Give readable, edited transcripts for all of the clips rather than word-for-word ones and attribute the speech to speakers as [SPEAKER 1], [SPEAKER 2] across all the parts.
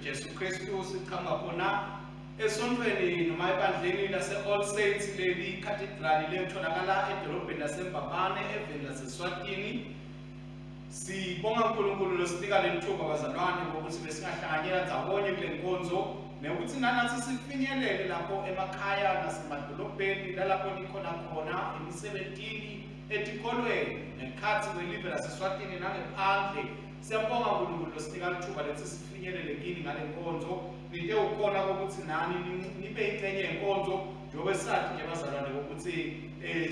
[SPEAKER 1] Jesu Christus kama khona esontweni noma ebandleni lase All Saints leli cathedral letholakala edolobheni laseMbabane eveni laseSwatini. Sibonga uNkulunkulu losinika lethuba bazalwane ukuthi besingahlanganyela ndawonye kule nkonzo nokuthi nanathi sifinyelele lapho emakhaya nasemadolobheni lalapho nikhona khona emisebenzini etikolweni nekhathi kwelive laseSwatini nangephandle. Siyabonga uNkulunkulu losinika lethuba lethi sifinyelele kini ngale nkonzo nite ukona ukuthi nani nibe ingcenye yenkonzo njengoba sathi nje bazalwane ukuthi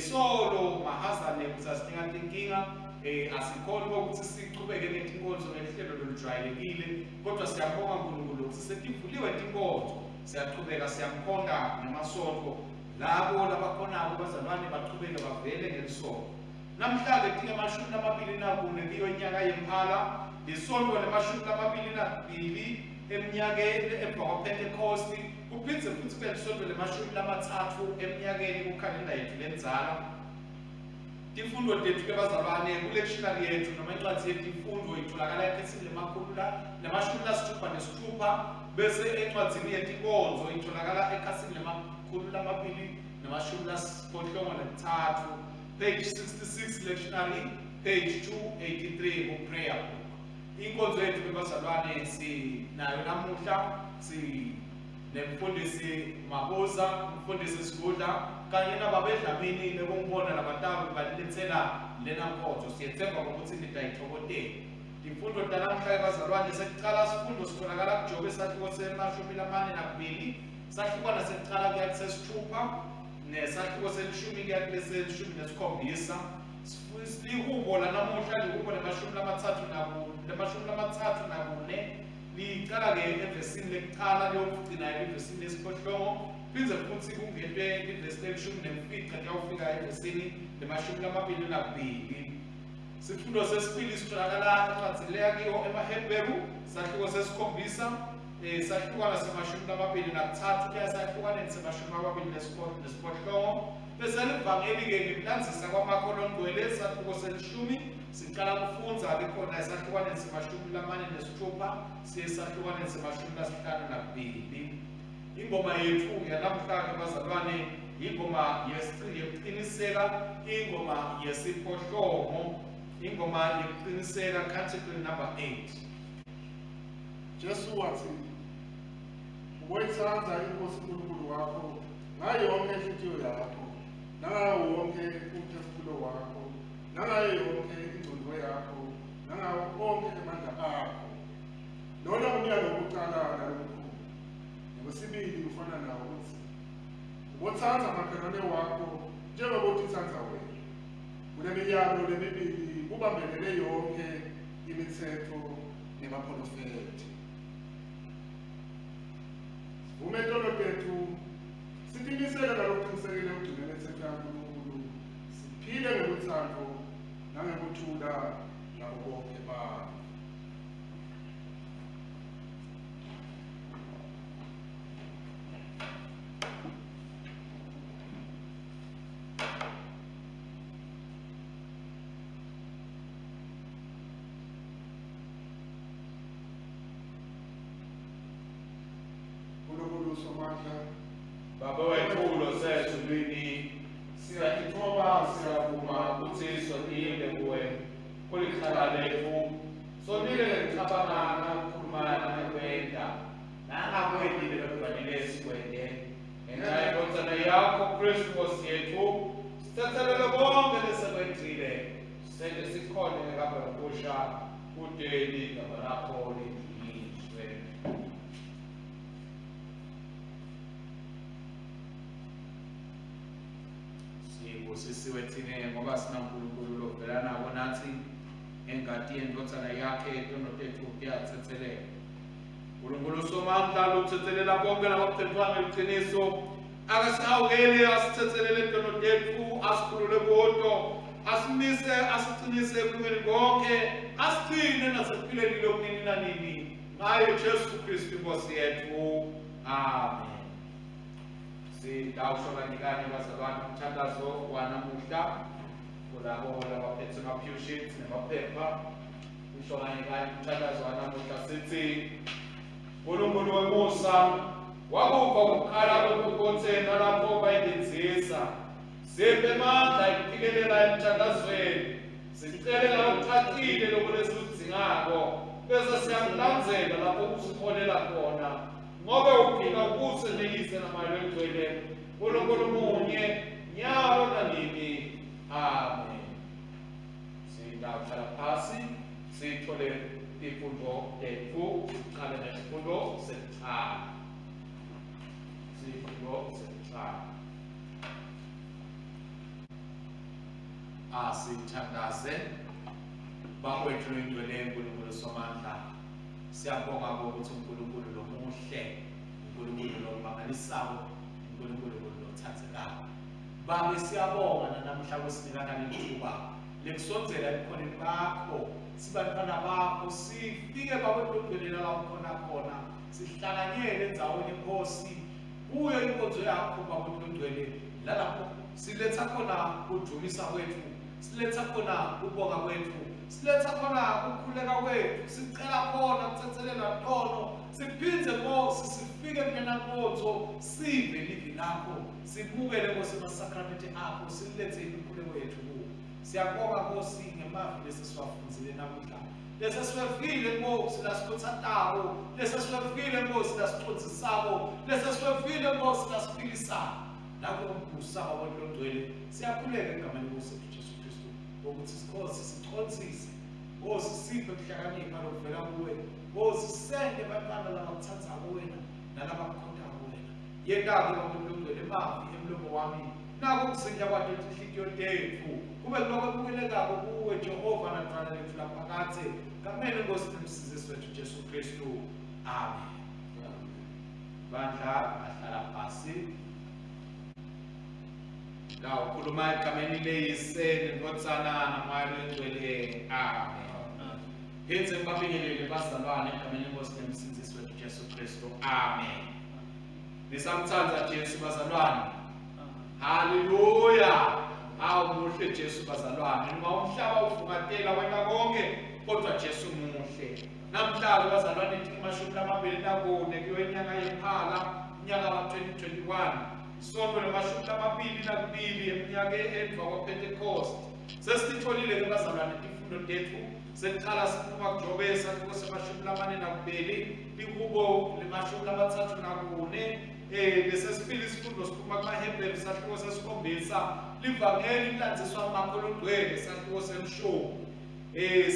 [SPEAKER 1] solo mahazane kusasidinga inkinga asikhona ukuthi sichubeke ngezinkonzo ngehlelo lolujwayelekile kodwa siyabonga uNkulunkulu ukuthi setivuliwe inkonzo siyaqhubeka siyamkhonda namasonto labo labakhonabo bazalwane baqhubeke bavele ngelisonto. Namhlanje tinga mashumi amabili nakune kiyo inyanga yemphala lisonto lemashumi amabili nakubili eminyakeni emva kwaPentecost kuphindze futhi kube lisonto lemashumi amathathu eminyakeni kukhalenda yethu lenzala. Tifundo tethu ke bazalwane kulectionary yethu noma incwadi yethu imfundo itholakala ekhasini lemashumi lasithupha nesithupha bese encwadini yethu inkonzo itholakala ekhasini lamabili namashumi lasiphohlongo nethathu. Page 66 lectionary, page 283 ku prayer book. Inkonzo yethu bezalwane sinayo namuhla nemfundisi Maboza, umfundisi Sigudla kanye nababedlamini lebongbona labataba balilethela lena nkonzo. Siyethemba ukuthi nitayithokotela. Imfundo namuhla bazalwane sesiqala isifundo sitholakala kuJobe isahluko semashumi lamane nakubili, sahlukana sesiqala kuya kusesithupha. Nesahluko selishumi kuya kuleshumi nesikhombisa. Lihubo lanamuhla lihubo lemashumi lamathathu nakune liqala ke evesini lekuqala leyokugcina evesini lesiphohlongo phindze futhi kungetwe ivesi leshumi nemfica kuyawufika evesini lemashumi lamabili nakubili. Sifundo sesibili sitholakala encwadini leyakiyo emaHebheru sahluko sesikhombisa sahlukana semashumi amabili nakuthathu kuya sahlukaneni semashumi amabili nesiphohlongo. Bese livangeli ke ngikulandzisa kwamakholongcwele sahluko selishumi siqala kufunza ke khona esahlukaneni semashumi lamane nesithupha siye esahlukaneni semashumi lasihlanu nakubili. Ingoma yethu yanamhlanje bazalwane ingoma yokuqiniseka, ingoma yesiphohlongo, ingoma yokuqiniseka category number 8.
[SPEAKER 2] Jesu wathi ukwethanda inkosi uNkulunkulu wakho ngayo yonke inhliziyo yakho nangawo wonke umphefumulo wakho nangayo yonke ingqondo yakho nangawo onke amandla akho. Lona umyalo wokuqala nalokukhulu. Ngokwesibili ufana nawo uthi ubothanda amakhelwane wakho njengoba uthanda wena. Kunemiyalo lemibili kubambelele yonke imithetho nemaprofethi. Umetolo tethu siqinisele ngalokuqinisekile ukugcina imithetho kaNkulunkulu siphile ngokuthando nangokuthula nabo bonke abantu.
[SPEAKER 1] Baba wethu losezulwini siyakuthoba siyavuma ukuthi sonile kuwe kulikhala lethu sonile ngicabangana ukukhulumana nakwenda nangakwendile bekufanele sikwende ngenxa yenkonzana yakho Kristu Nkosi yethu sithethelele konke lesekwenzile sende sikhone ngababusha kudeni ngabalapho lizwe. Sisiwe thine ngoba sinaNkulunkulu lovela nabo nathi engadi yendothana yakhe intono tethu kuyathetheleka. uNkulunkulu somandla luthethelela konke labaphethwa ngeqiniso akasihawukeli asithethelele intono tethu asikhulule kuto, asimise, asiqinise ekulungeni konke, asigcine nasekuphileni lokunini nanini. Ngaye Jesu Kristu Nkosi yethu. Amen. Sidawusho kanikani bazalwane umthandazo wanamuhla kulabo labaphethe ama-pew sheets nemaphepha. Usho kanikani umthandazo wanamuhla sithi uNkulunkulu wemusa wakuva ukukhala kwebukhothena lapho bayidenzisa. Siphe amandla ekuphikelela emthandazweni. Sicelela okucacile lokulesizingako bese siyakulandzela lapho usiholela khona. Ngobe uphila ukuze neyise namayelo egcwele uNkulunkulu munye nyalo nanini. Amen. Singawuhlala phasi sithole ifundo lethu. Siqale nesifundo sekuqala. Asithandaze bakwethu ingcwele uNkulunkulu somandla. Siyabonga ukuthi uNkulunkulu lo muhle, uNkulunkulu lo mangalisayo, uNkulunkulu lo thathekayo. Babe siyabonga namuhla kwesinikana lethuba lekusondzela ebukhoneni bakho, sibantwana bakho, sifike bakwethu la khona sihlanganyele endzaweni enkosi kuyo inkonzo yakho bakwethu lalapho siletha khona udumisa kwethu, siletha khona ubonga kwethu, siletha khona ukukhuleka kwethu, sicela khona kuthethelela ntono, siphindze Nkosi sifike kuyena nkonzo, sive livi lakho, sibukele Nkosi emasakramenti akho, silethe imikhuleko yethu kuwo. Siyabonga Nkosi ngemavi lesisiwafundzile namuhla, lesesiwevile Nkosi lasikuthathayo, lesesiwevile Nkosi lasicondzisako, lesesiwevile Nkosi lasiphilisako. Nakho umbusa wakwethu siyakhuleka egameni lenkosi Jesu Kristu ukuthi Nkosi sichonsise, Nkosi siphe ukuhlakanipha lokuvela kuwe, Nkosi sende abantwana labakuthandzako wena nalabakukhondayo wena. Yekake bakwethu emavi emlomo wami nako ukuzinja kwathu inhliziyo yethu kube lokho okukelekako kuwe Jehova natwana lethu laphakathe ngamele Nkosi nemsizisi wethu Jesu Kristu. Amen. Bandla ahlala phasi. Now, kuluma egameni leyise nendodzana namayelo engcwele. Amen. Phindze ngibabingelele bazalwane egameni lenkosi nemsindisi wethu Jesu Kristu. Amen. Nisamtsandza Jesu bazalwane. Haleluya. Awu muhle Jesu bazalwane. Noma umhlaba ufungatela wena konke kodwa Jesu muhle. Namhlanje bazalwane ithi 24 kuyo inyanga yemphala unyaka wa-2021. Sonto lemashumi lamabili nakubili eminyakeni emva kwaPentecost. Sesitholile ke bazalwane izifundo zethu. Sesiqala siphuma kuJobe isahluko semashumi lamane nakubili, inkqubo lemashumi lamathathu nakune. Lesesibili isifundo siphuma kumaHebheru isahluko sesikhombisa, livangeli lilandziswa nguMakolodweni isahluko semshumi.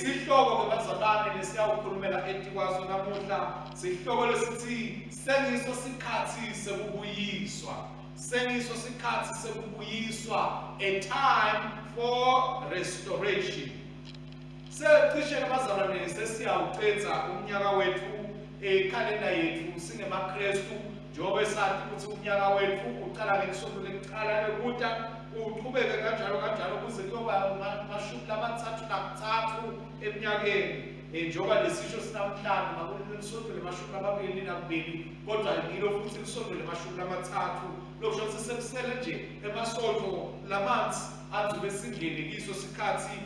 [SPEAKER 1] Sihloko ke bazalwane lesiyawukhulumela etikwaso namuhla, sihloko lesithi sengiso sikhathi sekubuyiswa. Sengiso sikhathi sekubuyiswa, a time for restoration. Secishe bazalwane sesiyawuqedza umnyaka wethu ekalenda yethu singemaKristu, njengoba sathi ukuthi umnyaka wethu uqala ngesonto lekuqala lekuta uqhubeke kanjalo kuze kuyoba 33 eminyakeni. Njengoba lesisho sinamhlanje makulisonto le-22 kodwa ngilo futhi lisonto le-3 lokusho ukuthi sekusele nje emasonto lamanzi azobe singene kiso sikhathi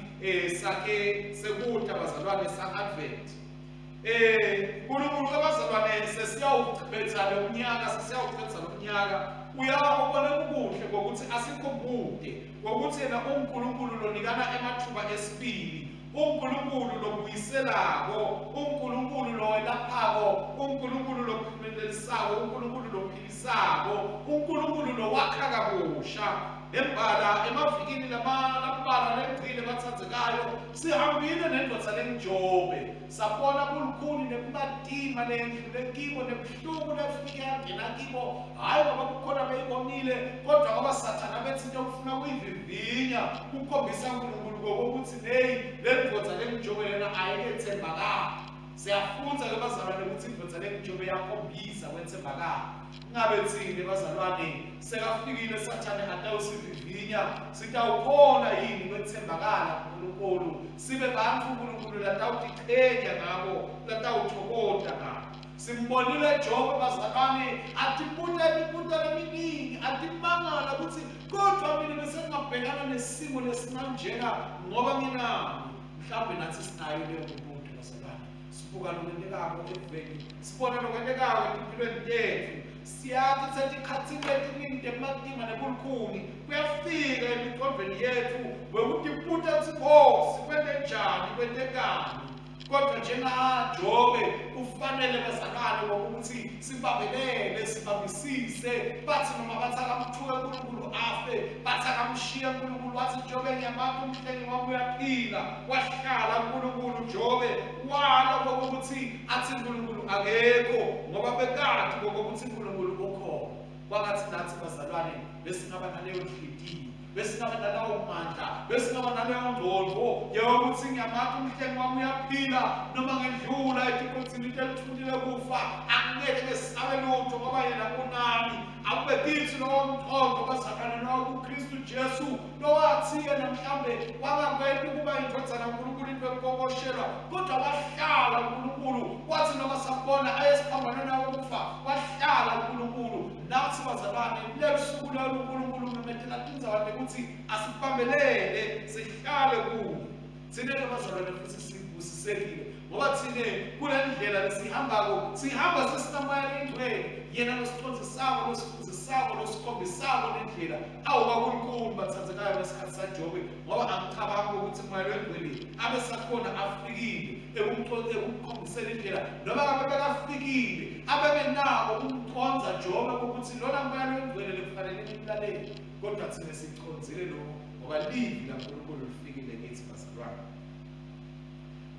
[SPEAKER 1] sakhe sekuta bazalwane sa-Advent. uNkulunkulu abazalwane sesiyawuqhubeza lo mnyaka uyabona kuhle ngokuthi asikhumbule ngokuthi yena uNkulunkulu lonikana emathuba esibili, uNkulunkulu lobuyiselako, uNkulunkulu lowelaphako, uNkulunkulu lophumelelisayo, uNkulunkulu lophilisako, uNkulunkulu lowakha kabusha. Lembala emavikini lamabala legcile bathandzekayo sihambile nendvodza lengiJobe sabona kulukhuni nekubadima lendlule kibo nebuhlungu lefike yangena kibo, hayi ngoba kukhona beyibonile kodwa ngoba sathana bethi into okufuna kuyivivinya kukhombisa uNkulunkulu ngokuthi le ndvodza lengiJobe lena ayikethembakali. Siyafunza ke bazalwane ukuthi indvodza lengijobe yakhombisa kwethembakala. Ngabe thini bazalwane sekafikile sathane atawusivivinya sitawukhona yini kwethembakala kuNkulunkulu sibe bantu uNkulunkulu latawutiqhenya ngabo latawuthokota ngabo. Simbonile Jobe bazalwane atibuta imibuto eminingi atimangala ukuthi kodwa mina bese ngabhekana nesimo lesinanjena ngoba nginani mhlawumbe nathi sinayo leyo muntu bazalwane. Sibuka lokwendekako eveni sibona lokwendekako empilweni yethu siyathi sethi khathini letiningi tematima nebulukhuni kuyafika emicondweni yethu wekuthi ibuta sikhosi kwente njani kwentekani. Kodwa njengaJobe kufanele bazalwane ukuthi sibabelele sibambisise bathi noma bathakamthuke uNkulunkulu afe bathakamshiya uNkulunkulu wathi Jobe ngiyamakho umhlengi wami uyaphila wahlala uNkulunkulu Jobe wala ukuthi athi uNkulunkulu akekho ngoba bekade ukuthi uNkulunkulu ukhona. Kwakathi nathi bazalwane besingaba naleyo nhliziyo besingaba nalawo mandla besingaba naleyo ngqondo yokuthi ngiyamakho umhlengi wami uyaphila noma ngedlula etikhothini elithulile kufa angeke ngesabe lutho ngoba yena kunami akube kithi lowo mqondo bazalwane nawo kuKristu Jesu lowathi yena mhlambe wangakwethi ukuba indodana kaNkulunkulu into ekokoshelwa kodwa wahlala uNkulunkulu wathi noma sabona ayesiphambana nawo kufa wahlala uNkulunkulu. Nathi bazalwane lebusuku lalo uNkulunkulu memethela tinzawane ukuthi asibambelele sihlale kuwo thina bazalwane futhi sibusisekile ngoba thina kule ndlela lesihambako sihamba sesinamayela engcwele yena losiqonzisako losifundisako losikhombisako lendlela awukaNkulunkulu bathandzekayo ngesikhathi saJobe ngoba angicabangi ukuthi umoya wengcwele abe sakhona afikile ekumkhombisela indlela noma ngabe bekafikile abebenako ukumkhonza Jobe ukuthi lona moya wengcwele lekufanele nimlalele kodwa thina sichonzile lokho ngoba livi laNkulunkulu lifikile kithi bazalwane.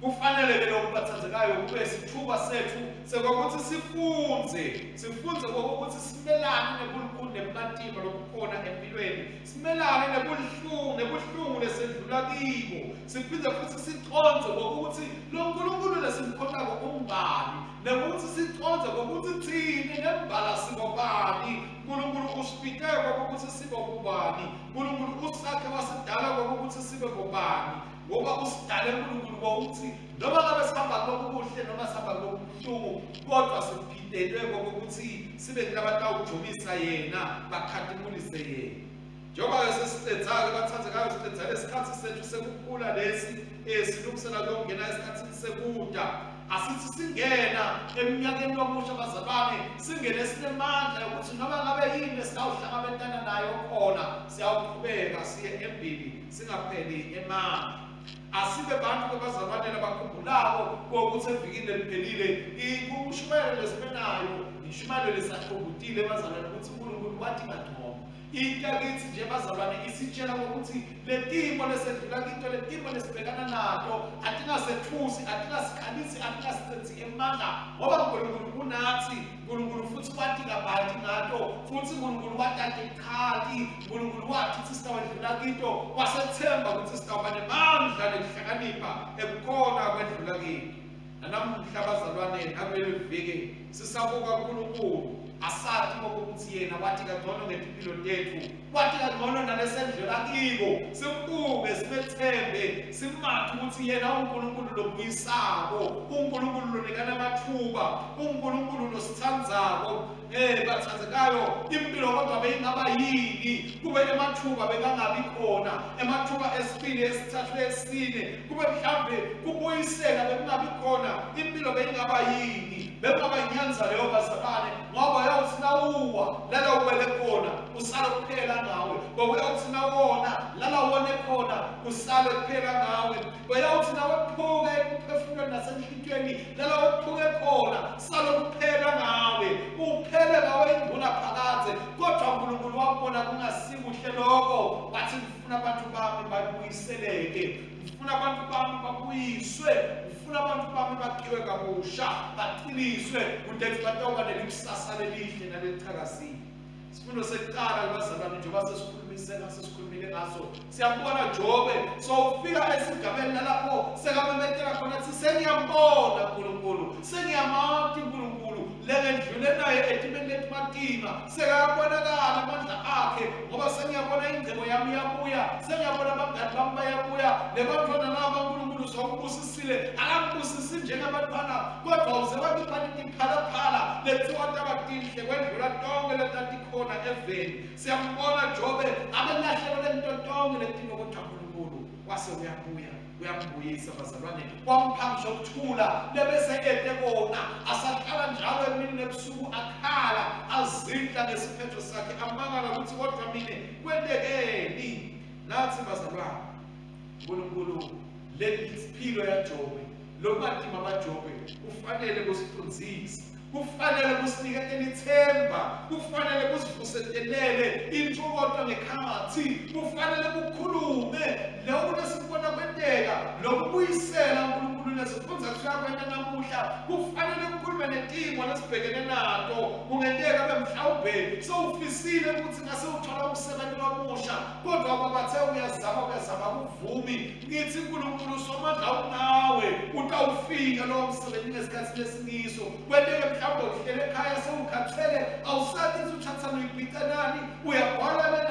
[SPEAKER 1] Kufanele ke lokho bathandzekayo kube sithuba sethu sekwakuthi sifunze ukuthi simelane nebuhlungu nemkatima lokukhona empilweni simelane nebuhlungu lesedlula kibo siphinde futhi siconze ukuthi lo Nkulunkulu lesimkhonako ungubani nekuthi siconze ukuthi thini nembala sikobani uNkulunkulu usipiteke ukuthi sibe kubani uNkulunkulu usakhe wasidala ukuthi sibe kubani ngoba usidale uNkulunkulu ukuthi noma ngabe sihamba kubuhle noma sihamba kubuhlungu kodwa siphidelwe ukuthi sibe ngabatawujobisa yena bakhadimulise yena. Njengoba sesicedzake bathandzekayo sicedza lesikhathi sethu sekukhula lesi silungisela lokungena esikhathini sekuda asithi singena eminyakeni yomusha bazalwane singene sinemandla ukuthi noma ngabe yini esingawuhlangabezana nayo khona siyawuqhubeka siye embili singapheli emandla. Asibe bantu bazalwane labakhumbulako ukuthi evikini eliphelile ukushumayela lesimenayo ishumayelo lesaqhubutile bazalwane ukuthi uNkulunkulu wathi kathoma into yakithi nje bazalwane isitshela ukuthi letimo lesedlula kinto letimo lesibhekana nato atingasethusi atingasikhalisi atingasenzi emandla ngoba uNkulunkulu kunathi uNkulunkulu futhi wathi kabanti ngato futhi uNkulunkulu wathi qhali uNkulunkulu wathi sisitawedlula kinto wasethemba ukuthi sitawuba nemandla nekuhlakanipha ebukhona kwedlula kinto. Nanamuhla bazalwane nakuleli viki sisabuka uNkulunkulu asathi ukuthi yena wathi kangcono ngempilo yethu wathi kangcono nalesendlela kibo simbuke sibethembe simathi ukuthi yena uNkulunkulu lobuyisako uNkulunkulu lonikana amathuba uNkulunkulu losithandzako bathandzekayo impilo kodwa beyingaba yini kube emathuba bekangabi khona emathuba esibili esithathu esine kube mhlambe kubuyisela bekungabi khona impilo beyingaba yini bekungaba inyanza leyo bazalwane ngoba yawuthi nawuwa lala uwele khona usale kuphela ngawe bawuyawuthi nawona lala uwone khona usale kuphela ngawe bayawuthi nawe phuke ekuphefumulweni nasenhlitweni lala wephuke khona sale kuphela ngawe uphele ngawe induna phakade kodwa uNkulunkulu wakubona kungasibuhle lokho wathi ngifuna abantu bami babuyiseleke ngifuna abantu bami babuyiswe ngifuna abantu bami bakhiwe kabusha baqiniswe ukuthi batawuba nelikusasa lelihle naleliqhakazile. Sifundo sekuqala bazalwane njengoba sesikhuluma sikhulumisela sesikhulumile ngaso. Siyambona Jobe, so ufika esigabeni lapho sekamemethela khona athi sengiyambona uNkulunkulu, sengiyamathi uNkulunkulu, lengedlule naye etimeni letimatima, sekayabonakala amandla akhe ngoba sengiyabona ingcebo yami yabuya, sengiyabona abangani bami bayabuya, nebantwana nabo uNkulunkulu sokubusisile, akambusisi njengabantwana kodwa uzebakipha imphalaphala lethiwa tabatinhle kwendlula tonke letatikhona eveni. Siyambona Jobe abelahlekelwe lento tonke letino kodwa uNkulunkulu wase uyabuya, uyambuyisa bazalwane, wamphambi sokuthula lebese ede kona asahlala njalo emini nebusuku akhala azidla ngesiphetho sakhe amangala ukuthi kodwa mina kwendekeni. Nathi bazalwane uNkulunkulu lempilo yaJobe lokumadima kaJobe kufanele kusifundise, kufanele kusinikele ithemba, kufanele kusivuselele intshokoto ngekhathi, kufanele kukhulume lokho lesikubona kwenteka lokubuyisela uNkulunkulu lesifundza kuyakwenta namuhla. Kufanele kukhulume netimo lesibhekene nato, kungenteka bemhlawumbe sowufisile ukuthi ngase uthola umsebenzi omusha kodwa kwabathe uyazama kuvumi. Ngithi uNkulunkulu somandla unawe, utawufika lowo msebenzi ngesikhathi lesingiso. Kwenteke mhlawumbe uhlele ekhaya sewukhathele, awusathi uthatha uyibhita nani, uyabhala le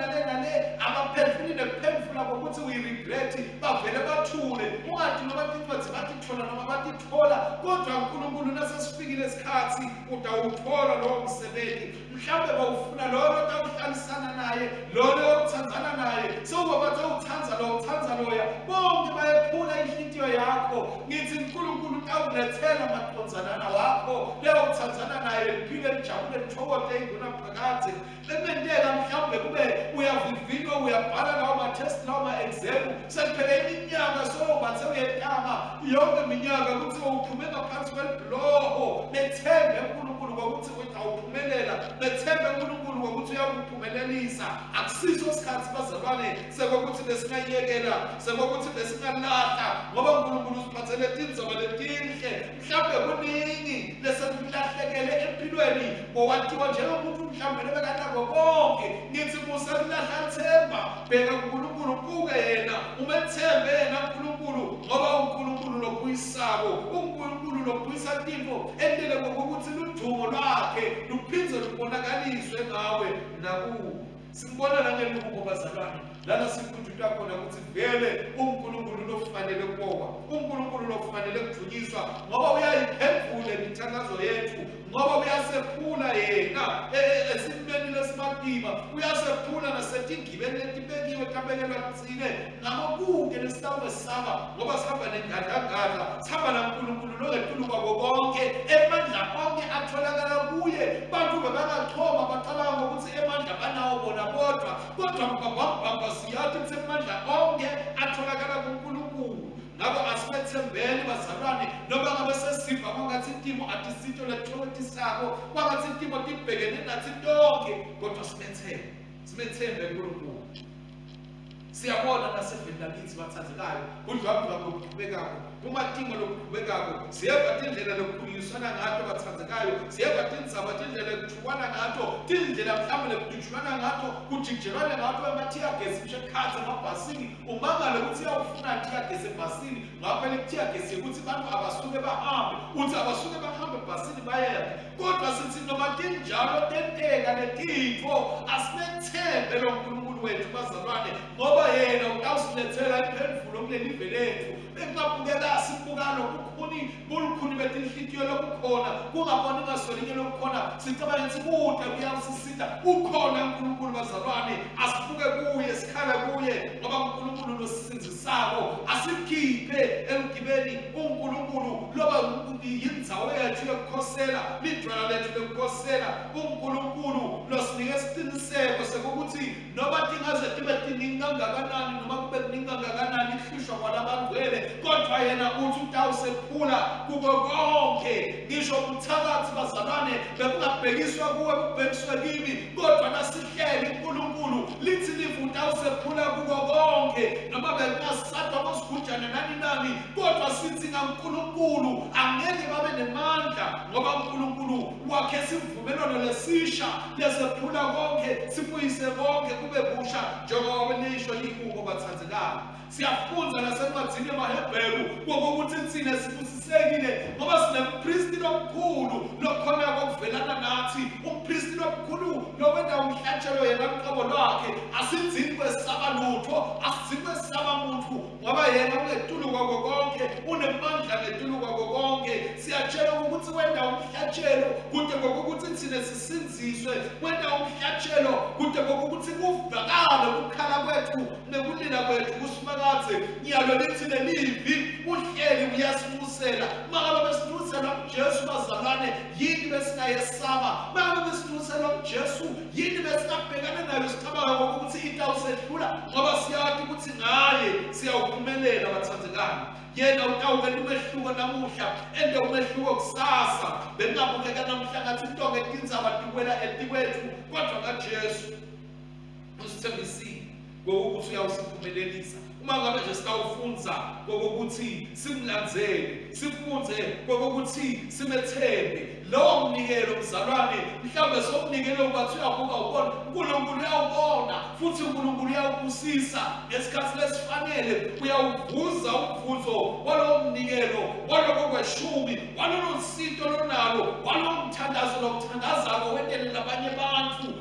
[SPEAKER 1] abaphenduli nekuphendula ngokuthi uyiregret bavele bathule. Ungathi noma bathi thola noma batithola, kodwa uNkulunkulu nasesifikile isikhathi utawuthola lowo msebenzi. Mhlawumbe bawufuna lowo otawuhlalisana naye, lowo othandzana naye, sewubathe uthanza loya, bonke bayephula inhliziyo yakho. Ngithi uNkulunkulu utawulethela amathonzanana wakho leyo uthandzana naye liphile lijabule lithokoze inguna phakathi. Lementeka mhlawumbe kube uyavivinwa, uyabhala lawo ma-test lawo ma-exam, sekuphele iminyaka sowubathe uyetama yonke iminyaka ukuthi uphume ngaphansi kwelibhuloho. Bethembe uNkulunkulu ngokuthi utawuphumelela, bethembe uNkulunkulu ngokuthi uyakuphumelelisa. Akusiso isikhathi bazalwane sekokuthi besingayekela, sekokuthi besingalahla ngoba uNkulunkulu usiphathele tindzaba letinhle. Mhlawumbe kuningi lesekulahlekele empilweni ngokwathiwa njengomuntu mhlawumbe lebekanako konke. Ngithi muselilahla ithemba, bheka uNkulunkulu, buke yena, umethembe yena uNkulunkulu ngoba uNkulunkulu lokuyisako, uNkulunkulu lokuyisa tinto endele ngokuthi ludumo lwakhe luphindze lubonakaliswe ngawe nakuwe. Simbona nangelubo bazalwane lana sikhunjulwa khona ukuthi vele uNkulunkulu lofanele kubokwa, uNkulunkulu lofanele kujunyiswa ngoba uyayiphendula imithandazo yethu, ngoba uyasephula yena esimeni lesimatima, uyasephula nasetingibeni letibekiwe tabekelwa kutsine ngamokude lesitawesaba ngoba sihamba nengadangada, sihamba naNkulunkulu longetulu kwako konke, emandla onke atholakala kuye. Bantu bebangachoma bacabanga ukuthi emandla banawo bona kodwa mbambamba siyathi ukuthi emandla onke atholakala kuNkulunkulu. Ngakho asibethembeni bazalwane, noma ngabe sesiva kwangathi intimo atisito lethokotisako, kwangathi intimo tibhekene nathi tonke, kodwa sibethembe uNkulunkulu. Siyabona naseveni lakithi bathandekayo, udlwabu lokuqhubekako, kumadingo lokuqhubekako, siyeva tindlela lokukhuliswana ngato bathandekayo, siyeva tindzaba tindlela lokuthukwana ngato, tindlela mhlawumbe lokudutshulwana ngato, kujijelwane ngato emathiyagesi nshekhatsi emabhasini. Umangale ukuthi uyawufuna thiyagesi ebhasini, ngaphela ithiyagesi ukuthi bantu abasuke bahambe, uthi abasuke bahambe ebhasini bayephi. Kodwa sithi noma tinjalo tenteka letitho, asibethembe lo Nkulunkulu wethu bazalwane, ngoba yena utawusilethela imphendvulo kulelive lethu. Bekungabukeka sibukalo bulukhuni betinhliziyo lokukhona, kungaboni ngasolinye lokukhona sicabanga ukuthi kude kuyasisita. Ukhona uNkulunkulu bazalwane, asibuke kuye, sikhale kuye ngoba uNkulunkulu losisinzisako. Asikhiphe emgibeni uNkulunkulu loba yindzawo yethu yokukhosela, lidwala lethu lokukhosela. uNkulunkulu losinike isiqiniseko sokuthi noba tingaze tibe tiningi kangakanani, noma kube kuningi kangakanani ihlushwa kwalabangcwele, kodwa yena uthi utawusephula kuko konke. Ngisho kuthakathi bazalwane bekungabhekiswa kuwe, kubhekiswe kimi, kodwa nasihleli uNkulunkulu lithi livu utawusephula kuko konke. Noma bekungasadwa bosigujane nani, kodwa sithi thina uNkulunkulu angeke babe nemandla ngoba uNkulunkulu wakhe isivumelwano lesisha lesephula konke sibuyise konke kube busha njengoba lisho ihubo bathandzekayo. Siyafunza nasencwadini yamaHebheru ngokuthi thina sibusisekile ngoba sinempristi omkhulu lokhona kokuvelana nathi. Umpristi omkhulu lokwenza umhlatshelo yena uqobo lwakhe asizini kwesaba lutho asizini kwesaba muntu ngoba yena ungetulu kwako konke unemandla ngetulu kwako konke. Siyatshela ukuthi wenda umhlatshelo kude kokuthi thina sisinziswe, wenda umhlatshelo kude kokuthi kuvakale ukukhala kwethu nekulila kwethu kusifaka nyalo lithi lelivi uhleli uyasibusela. Mangabe besibusela uJesu bazalwane yini besingayesaba? Mangabe besibusela uJesu yini besingabhekana nayo sicabanga ukuthi itawusedlula ngoba siyazi ukuthi ngaye siyawuphumelela bathandzekani. Yena utawukela umehluko namuhla ende umehluko kusasa. Bengabukeka namuhla ngathi intonga etinzaba tikwela etikwethu kodwa kaJesu usithembisile ngokuthi uyawusiphumelelisa. Uma ngabe nje sikawufunza kokuthi simlandzele, sifunze kokuthi simethembe lowo mnikelo mzalwane, mhlawumbe somnikelo ukuthi uyabuka ubona uNkulunkulu uyawubona futhi uNkulunkulu uyawubusisa ngesikhathi lesifanele. Uyawuvuza umvuzo walowo mnikelo waloko kweshumi walolo sito lonalo walowo mthandazo lokuthandazako wendele labanye abantu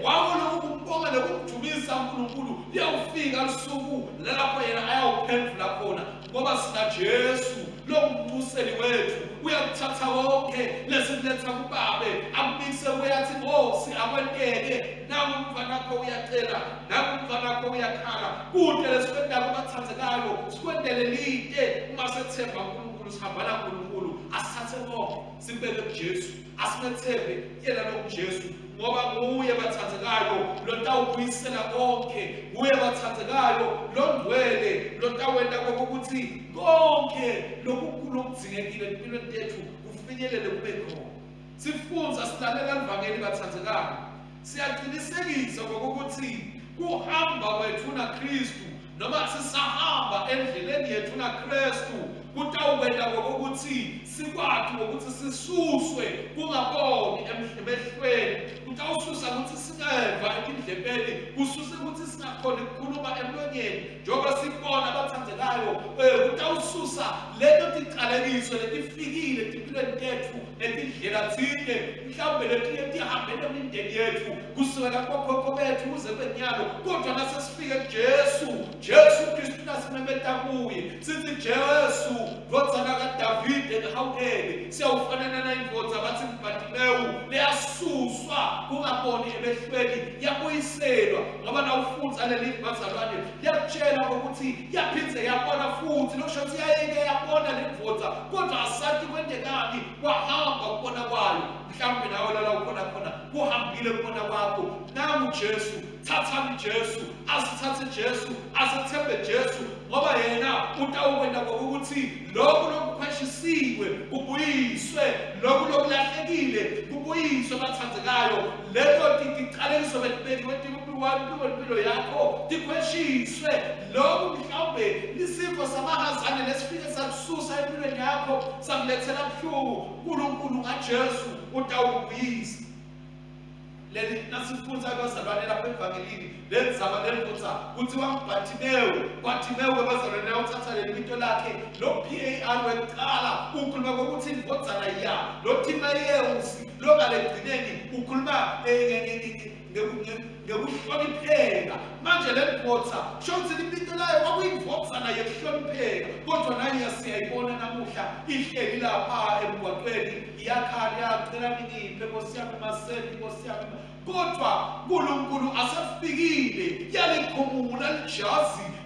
[SPEAKER 1] wako lokhu kumbonga nokumjumisa uNkulunkulu liyawufika lusuku lapho yena ayawuphendula khona ngoba sina Jesu lo mbuseli wethu uyakuthatha konke lesiletha kuBabe akubise uyathi Nkosi akwenteke nakumva nakho uyacela nakumva nakho uyakhala kude lesikwenda kubathandzekayo sikwendele lide uma sethemba uNkulunkulu sihambana uNkulunkulu asithathe konke sibeke kuJesu asimethembe yena lo Jesu ngoba nguye bathandzekayo lotawubuyisela konke, nguye bathandzekayo londwele lotawenda kokuthi konke lokukhulu okudzingekile empilweni yethu kufinyelele kube khona. Sifunza silalela livangeli bathandzekayo, siyaqinisekisa kokuthi kuhamba kwethu naKristu noma sisahamba endleleni yethu naKristu kutawubenda kokuthi sikwakhe ukuthi sisuswe kungaboni emehlweni, kutawususa ukuthi singeva endlebeni, kususe ukuthi singakhona ukukhuluma emlonyeni njengoba sibona abathandzekayo. Kutawususa leto ticalekiso letifikile empilweni tethu netindlela thine mhlawumbe letiye tihambele emindeni yethu kusukela kokhokho bethu kuze kwenyalo, kodwa nasesifike Jesu Kristu nasimemeta kuye sithi Jesu ndodzana kaDavide ngihawukele. Siyawufanana nayindvodza bathi Bartimewu leyasuswa kungaboni emehlweni yabuyiselwa ngoba nawufunza leli bazalwane yakutshela ukuthi yaphindze yabona futhi lokusho ukuthi yayike yabona lendvodza kodwa asathi kwendekani kwahamba kubona kwayo. Mhlawumbe nawe lala ukhona khona kuhambile kubona kwakho. Namu Jesu, thathani Jesu, asithathe Jesu, asithembe Jesu ngoba yena utawukwenda kokuthi lokhu lokukhweshisiwe kubuyiswe, lokhu lokulahlekile kubuyiswe bathandzekayo. Leto ticalekiso betibekiwe impilo yakho tikhweshiswe. Lokhu mhlawumbe lisifo samahazane lesifike sakususa empilweni yakho sakulethela buhlungu, uNkulunkulu kaJesu utawubuyisa. Leli nasifunza abazalwane lapha evangelini lenzaba lelipotsa kuthiwa Bartimewu abazalwane uthatha lelipito lakhe lo PAR wekuqala ukhuluma kokuthi indvodzana ya lo Timayeusi lo ngalegcineni ukhuluma ngekuhlonipheka. Manje lelipotsa shothi lipito layo kwakuyindvodzana yekuhlonipheka, kodwa naye siyayibona namuhla ihleli lapha emgwaqweni iyakhala yacela ngiphe Nkosi yami masenti Nkosi yami, kodwa uNkulunkulu asafikile yalikhumula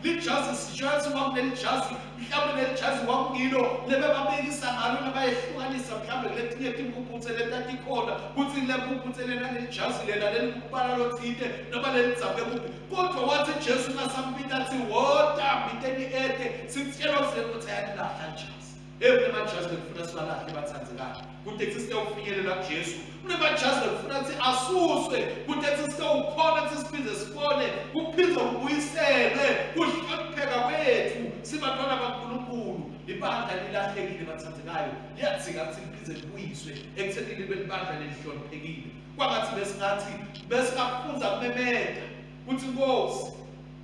[SPEAKER 1] lijazi sijazi wakunelijazi mhlawumbe nelijazi wakungilo lebebabekisa ngalo nebayehlukanisa mhlawumbe letinye timpuphutse letatikhona kuthi lempuphutse lena nelijazi lena lelikubala lothinte noma lelidzabe kuphi, kodwa wathi Jesu nasambita athi woda mbiteni ete sitshela ukuthi ayalilahla ijazi. Kunemajazi lekufuna siwalahle bathandzekayo kude sisiyawufinyelela kuJesu. Kunemajazi lekufuna ukuthi asuswe kude sisiyawukhona ukuthi siphinde sibone kuphinde kubuyiselwe kuhlonipheka kwethu sibantwana baNkulunkulu. ibandla lilahlekile bathandekayo liyadzinga ukuthi liphinde libuyiswe ekutheni libe libandla lelihloniphekile. Kwangathi besingafunda kumemeda ukuthi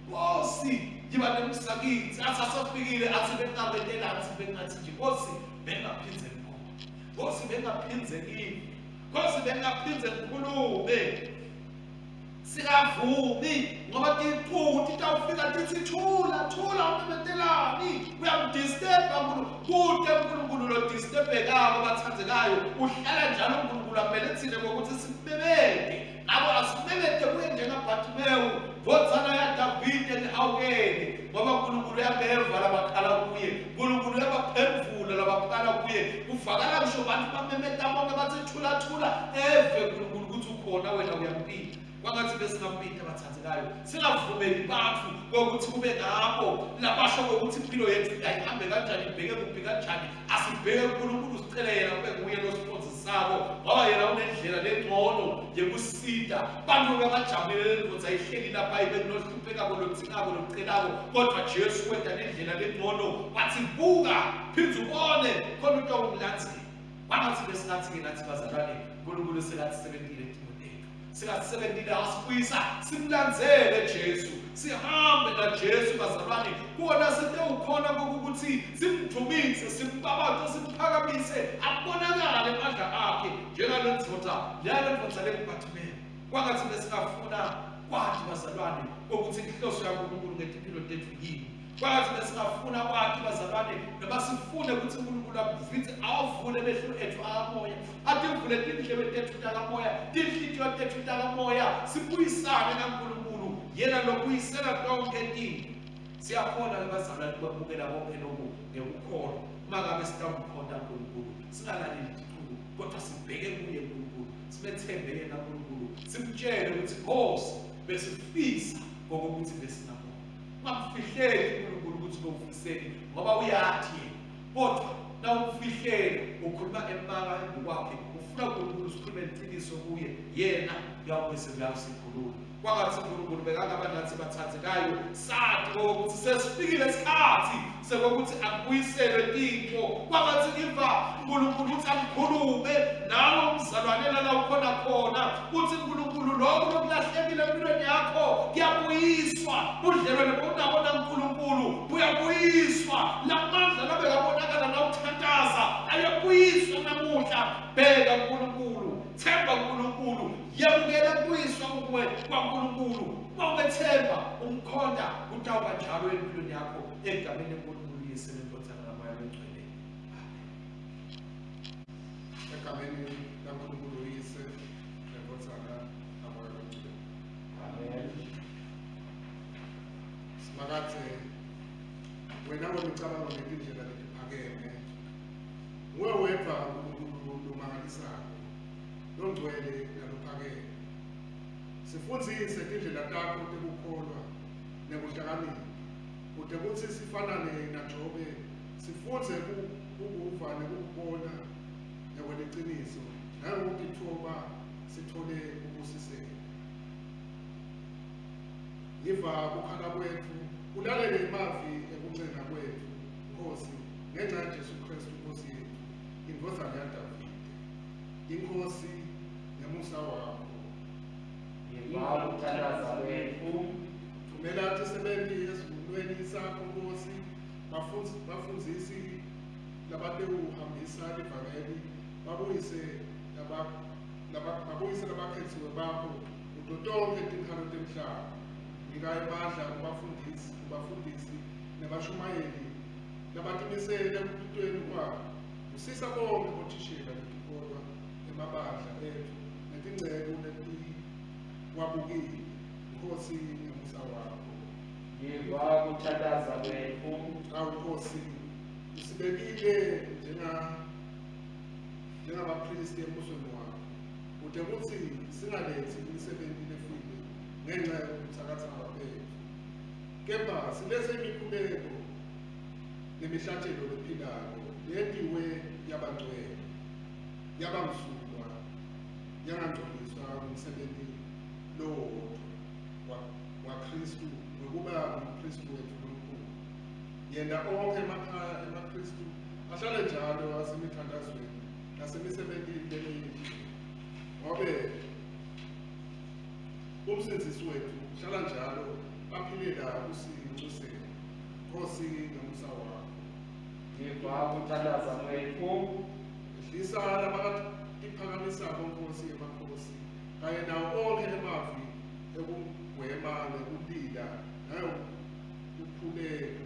[SPEAKER 1] Nkosi yiba nemsakithi athi asafikile athi bengabelela athi bengathi nje Nkosi bengaphindze ngibona, Nkosi bengaphindze kimi, Nkosi bengaphindze ngikhulume. Singavumi ngoba ukuthi itawufika lithi thula umemetelani uyamdisturba uNkulunkulu lo disturbekako bathandekayo uhlala njalo uNkulunkulu amele thine ngokuthi simemede nabo asimemede kuye njengaBhartimewu vodzana ya Davide lihawukele ngoba uNkulunkulu uyabeva labakhala kuye, uNkulunkulu uyabaphendvula labakhala kuye. Kuvakala ngisho bantu bamemeda bonke bathi thula eve uNkulunkulu ukuthi ukhona wena uyampila. Kwangathi besingampinda bathandekayo singavumeli bathu kokuthi kube ngabo labasho ukuthi impilo yethu ayihambe kanjani ibheke kuphi kanjani. Asibheke uNkulunkulu sicele yena kube nguye losiphozisako ngoba yena unendlela lengcono yekusida bantu bebajabulele lendvodza ayihleli lapha ibekunohlupheka kolodzinako lokucelako kodwa Jesu wenda nendlela lengcono wathi buka phindze ubone khona utawumlandzela. Kwangathi besingathi-ke nathi bazalwane uNkulunkulu sekatisebentile sikasebentile asibuyisa simlandzele Jesu sihambe naJesu bazalwane kuona sitewukhona kokuthi simdumise simbabaze simphakamise abonakale amandla akhe njengalendvodza leBhartimewu. Kwangathi besingafuna kwathi bazalwane ukuthi inhloso yaNkulunkulu ngetimpilo tethu yini. Kwangathi besingafuna kwathi bazalwane noma sifune ukuthi uNkulunkulu avithe awavule amehlo ethu akamoya ativule tindlebe tethu takamoya tinhliziyo tethu takamoya sibuyisane kaNkulunkulu yena lokuyisela tonke izinto. Siyakhona bazalwane babukela konke lokhu ngekukholwa uma ngabe sitamkhonda uNkulunkulu singalaleli izicubu kodwa sibheke kuye uNkulunkulu simethembe yena uNkulunkulu simtshele ukuthi Nkosi besifisa ngokuthi besinabo ungamfihleli uNkulunkulu ukuthi bewufiseni ngoba uyathi kodwa nawumfihlele ukhuluma emaka kwakhe ufuna uNkulunkulu sikhulume iqiniso kuye yena uyawusikhuluma. Kwangathi uNkulunkulu bekangaba nathi bathandekayo sathi ukuthi sesifikile isikhathi sekuthi akubuyisele into. Kwangathi ngiva uNkulunkulu ukuthi akukhulume nawe umzalwane la ukhona khona uthi uNkulunkulu lokho lokulahlekile empilweni yakho kuyabuyiswa. Budlelwane bonabona uNkulunkulu buyabuyiswa. Lamandla labekabonakala nawuthandaza ayabuyiswa namuhla. Bheka uNkulunkulu, themba uNkulunkulu, yamukela ukubuyiswa kwaNkulunkulu. Uma ungethemba umkhonda utawuba njalo empilweni yakho egameni leNkulunkulu yesele ntothana namoya wengcwele.
[SPEAKER 2] Egameni laNkulunkulu yise lentothana namoya wengcwele. Amen. Simakathe wena wemicabango ngendlela letiphakeme nguwe wedwa uNkulunkulu lomangalisayo longcwele nalophakeme. Sifundzise tindlela takho tekukholwa nekuhlakanipha kute kutsi sifanane naJobe sifundze ukuva nekubona nekweliciniso nangokutitfoba sithole ukubusiseka. Yiva kukhala kwethu ulalele imavi ekuncenga kwethu Nkosi ngenxa yaJesu Kristu Nkosi yethu indvodana yaDavide iNkosi ngemusa wakho.
[SPEAKER 3] Yiva ukuthandaza kwethu
[SPEAKER 2] thumela tisebenti esikhulumeni sakho Nkosi bafundzisi labatewuhambisa livangeli babuyise labakhetsiwe bakho kuto tonkhe tinkhalo temhlaba. Nika emandla kubafundisi nebashumayeli labatimisele ekupitweni kwabo. Usisa bonke bothishela netikolwa emabandla ethu netingcebo letiwabukile Nkosi ngemusa wakho.
[SPEAKER 3] yiva ukuthandaza kwethu
[SPEAKER 2] Awu Nkosi usibekile njengabapristi embusweni wakho kute kutsi singalethi imisebenti lefile ngenxa yokutsakatsaka kwethu, kepha silethe imikhuleko nemihlatshelo lephilayo leyentiwe yabangcwele yabamsulwa yangangcoliswa ngumsebenti lowodwa waKristu ngokuba ngumKristu wethu omkhulu. yena onke emakhaya emaKristu ahlale njalo asemithandazweni nasemisebenzini emihle ngobe umsindisi wethu hlala njalo aphilela usincuseni Nkosi ngomusa wakho
[SPEAKER 3] Yiva ukuthandaza kwethu
[SPEAKER 2] ehlisa labakade iphakamisako Nkosi emakhosi kanye nawo onke emavi ekugwema nekulila nayo ukukhuleka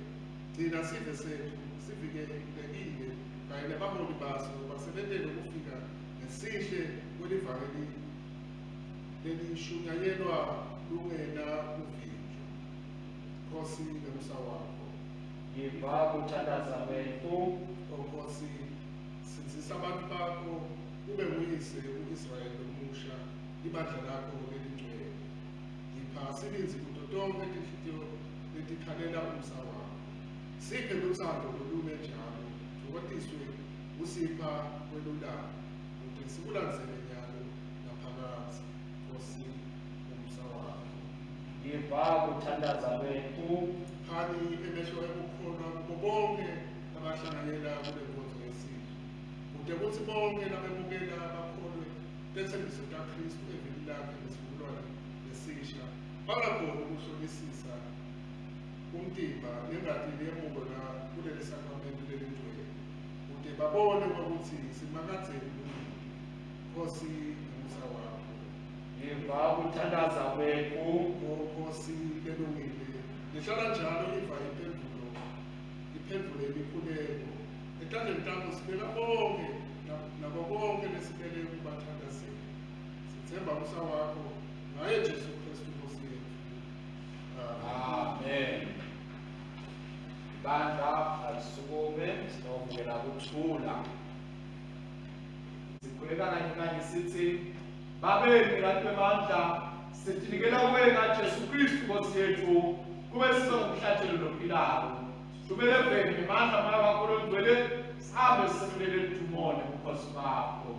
[SPEAKER 2] gcina sive sethu sivikelekile kanye nabaholi baso basebenzele ukufika nesihle kwelivangeli lelishunyayelwa lungena uvinjo Nkosi ngomusa wakho
[SPEAKER 3] Yiva ukuthandaza kwethu
[SPEAKER 2] Nkosi sinzisa abantu bakho ube nguyise u-Israyeli omusha ibandla lakho elingcwele yipha silinzi kuto tonke tinhlitiyo letikhalela umsa wakho siphe luthando lolume njalo thokotiswe usipha kwelulama ukuze sikulandzele nyalo naphakathi Nkosi umsa wakho
[SPEAKER 3] Yiva ukuthandaza kwethu
[SPEAKER 2] phani emehlo ekukholwa kubo bonke abahlanganyela kule nkonzo yesizwe kude kuthi bonke labemukela bakholwe lethembiso kaKristu eveni lakhe lesivumelwano lesisha bangakhoni ukuhlolisisa umtimba nengadi yemuko la kuleli sakramenti lelingcwele kude babone ukuthi simakadzeni Nkosi ngomusa wakho
[SPEAKER 3] Yiva ukuthandaza kwethu
[SPEAKER 2] Nkosi elungile lihlala njalo iva iphendvule imikhuleko etandleni takho sibeka bonke nabo bonke lesibele kubathandazeli sithemba umusa wakho ngaye Jesu Kristu Nkosi yethu
[SPEAKER 3] Amen. Bandla alisukume sinovukela kuthula. Sikhuleka kanye sithi babemi kanti bemandla sithinikela kuwena Jesu Kristu Nkosi yethu kube sizo ngomhlatshelo lophilayo. Sithumele vele ngemandla moya wakho longcwele sihambe sisemlele lithumone kuKhosi bakho.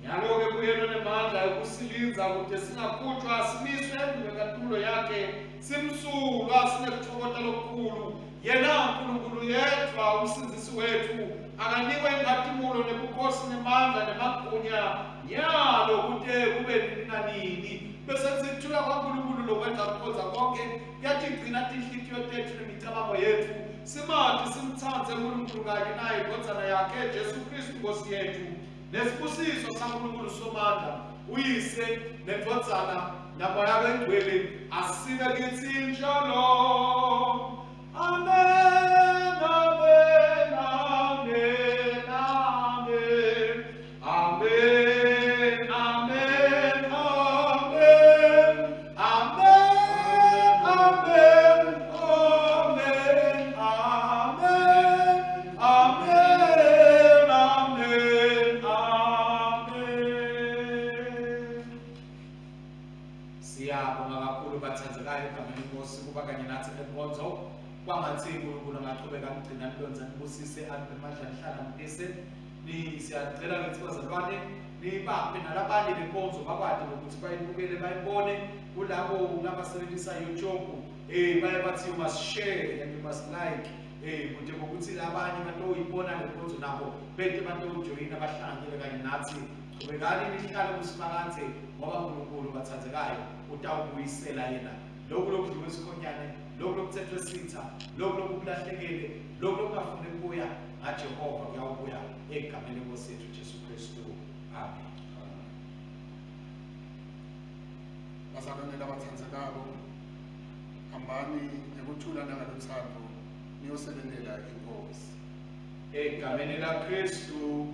[SPEAKER 3] Nyalo-ke kuyena nemandla yokusilinza kude singakhutshwa simiswe emvekatulo yakhe simsulwa sinekuthokota lokukhulu yena uNkulunkulu yedwa umsindisi wethu akanikwe inkhatimulo nebukhosi nemandla nemagunya nyalo kude kube nini nanini bese sithula kwaNkulunkulu lokwenza kukhonza konke kuyatigcina tinhlitiyo tethu nemicabango yethu simathi simthandze uNkulunkulu kanye naye indodzana yakhe Jesu Kristu Nkosi yethu nesibusiso saNkulunkulu somandla uyise nendodzana namoya wengcwele asibe kithi njalo. Amen, amen, amen, amen, amen, amen, amen, amen, amen, amen, amen, amen. Siyabonga kakhulu bathandzekayo egameni lenkosi kuba kanye nathi enkonzo kwangathi uNkulunkulu angaqhubeka amgcina nilonza nibusise anipe amandla nihlala mdise siyacela ngithi bazalwane nibambe nalabanye lenkonzo bakwade ukuthi bayibukele bayibone kulabo abasebenzisa YouTube baye bathi you must share and you must like kude ngokuthi labanye abantu oyibona lenkonzo nabo bente abantu ojoyina bahlanganyele kanye nathi qhubekani nihlale kusimakathe ngoba uNkulunkulu bathandzekayo utawubuyisela yena lokhu lokudlula isikhonyane lokhu lokuthethwe sitha lokhu lokulahlekele lokhu lokungafuni kuya ngaJehova kuyawubuya egameni lenkosi yethu Jesu Kristu. Amen.
[SPEAKER 2] bazalwane labathandzekako hambani ngekuthula nangalothando niyosebenzela inkosi
[SPEAKER 1] Egameni laKristu